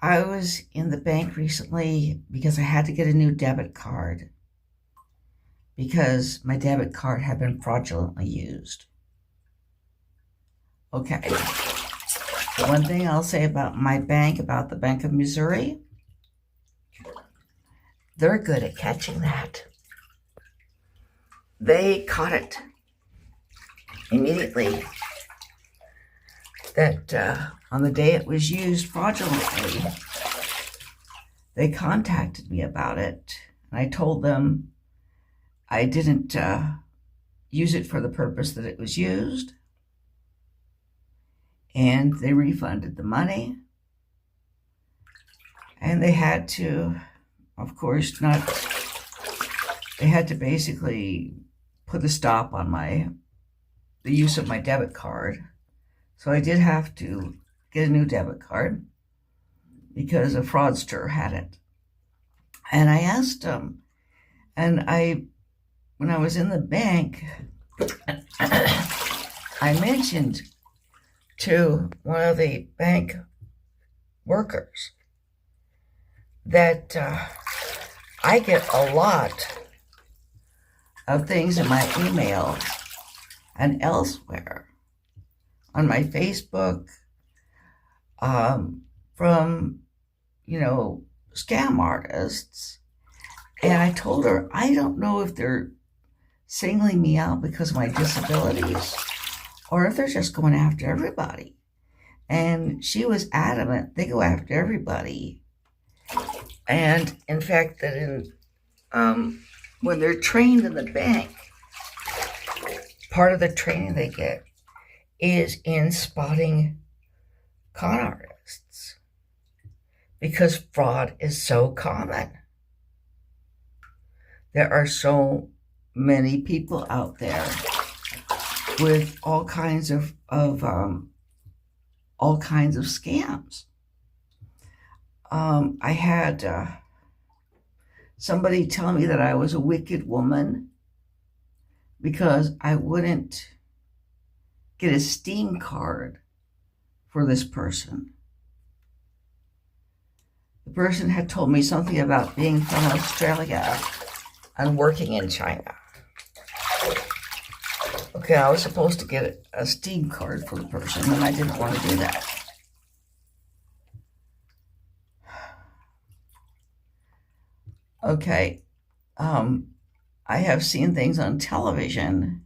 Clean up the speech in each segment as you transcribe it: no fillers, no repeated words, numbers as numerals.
I was in the bank recently because I had to get a new debit card because my debit card had been fraudulently used. Okay. One thing I'll say about my bank, about the Bank of Missouri, they're good at catching that. They caught it immediately that on the day it was used fraudulently, they contacted me about it. And I told them I didn't use it for the purpose that it was used. And they refunded the money. And they had to, of course, they had to basically put a stop on the use of my debit card. So I did have to get a new debit card because a fraudster had it. And I asked them, and when I was in the bank, I mentioned to one of the bank workers that I get a lot of things in my email and elsewhere on my Facebook from, scam artists. And I told her, I don't know if they're singling me out because of my disabilities or if they're just going after everybody. And she was adamant they go after everybody. And in fact, that when they're trained in the bank, part of the training they get is in spotting con artists because fraud is so common. There are so many people out there with all kinds of scams. I had somebody tell me that I was a wicked woman because I wouldn't get a Steam card for this person. The person had told me something about being from Australia and working in China. Okay, I was supposed to get a Steam card for the person, and I didn't want to do that. Okay, I have seen things on television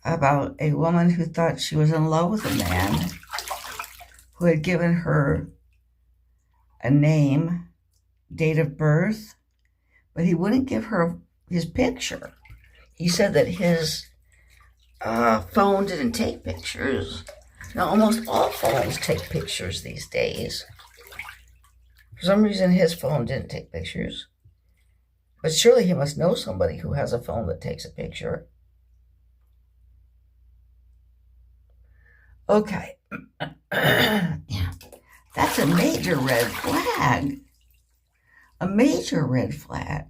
about a woman who thought she was in love with a man who had given her a name, date of birth, but he wouldn't give her his picture. He said that his phone didn't take pictures. Now, almost all phones take pictures these days. For some reason, his phone didn't take pictures. But surely he must know somebody who has a phone that takes a picture. Okay. Yeah. That's a major red flag. A major red flag.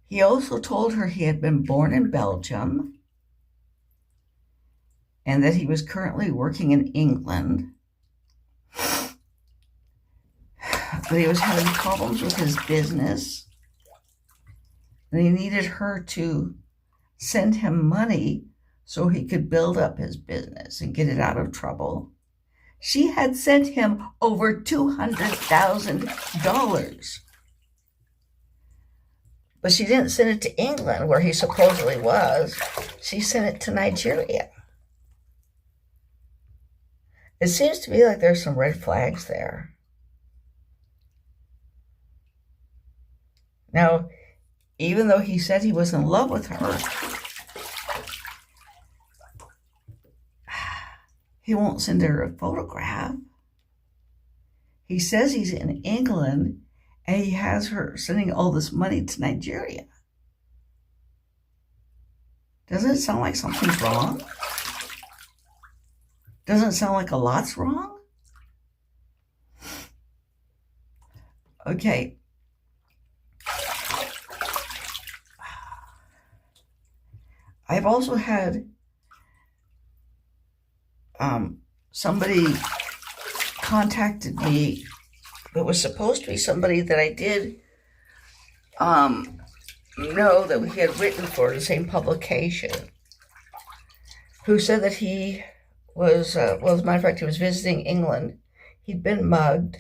He also told her he had been born in Belgium and that he was currently working in England. But he was having problems with his business. And he needed her to send him money so he could build up his business and get it out of trouble. She had sent him over $200,000. But she didn't send it to England, where he supposedly was. She sent it to Nigeria. It seems to me like there's some red flags there. Now, even though he said he was in love with her, he won't send her a photograph. He says he's in England and he has her sending all this money to Nigeria. Doesn't it sound like something's wrong? Doesn't it sound like a lot's wrong? Okay. I've also had somebody contacted me. It was supposed to be somebody that I did know that he had written for the same publication, who said that he was, well, as a matter of fact, he was visiting England. He'd been mugged.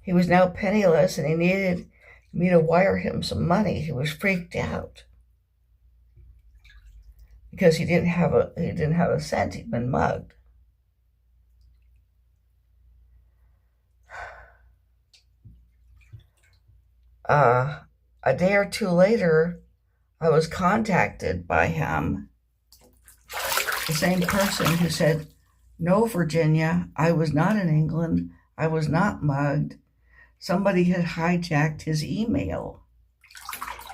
He was now penniless, and he needed me to wire him some money. He was freaked out because he didn't have a cent. He'd been mugged. A day or two later, I was contacted by him, the same person who said, "No, Virginia, I was not in England. I was not mugged. Somebody had hijacked his email."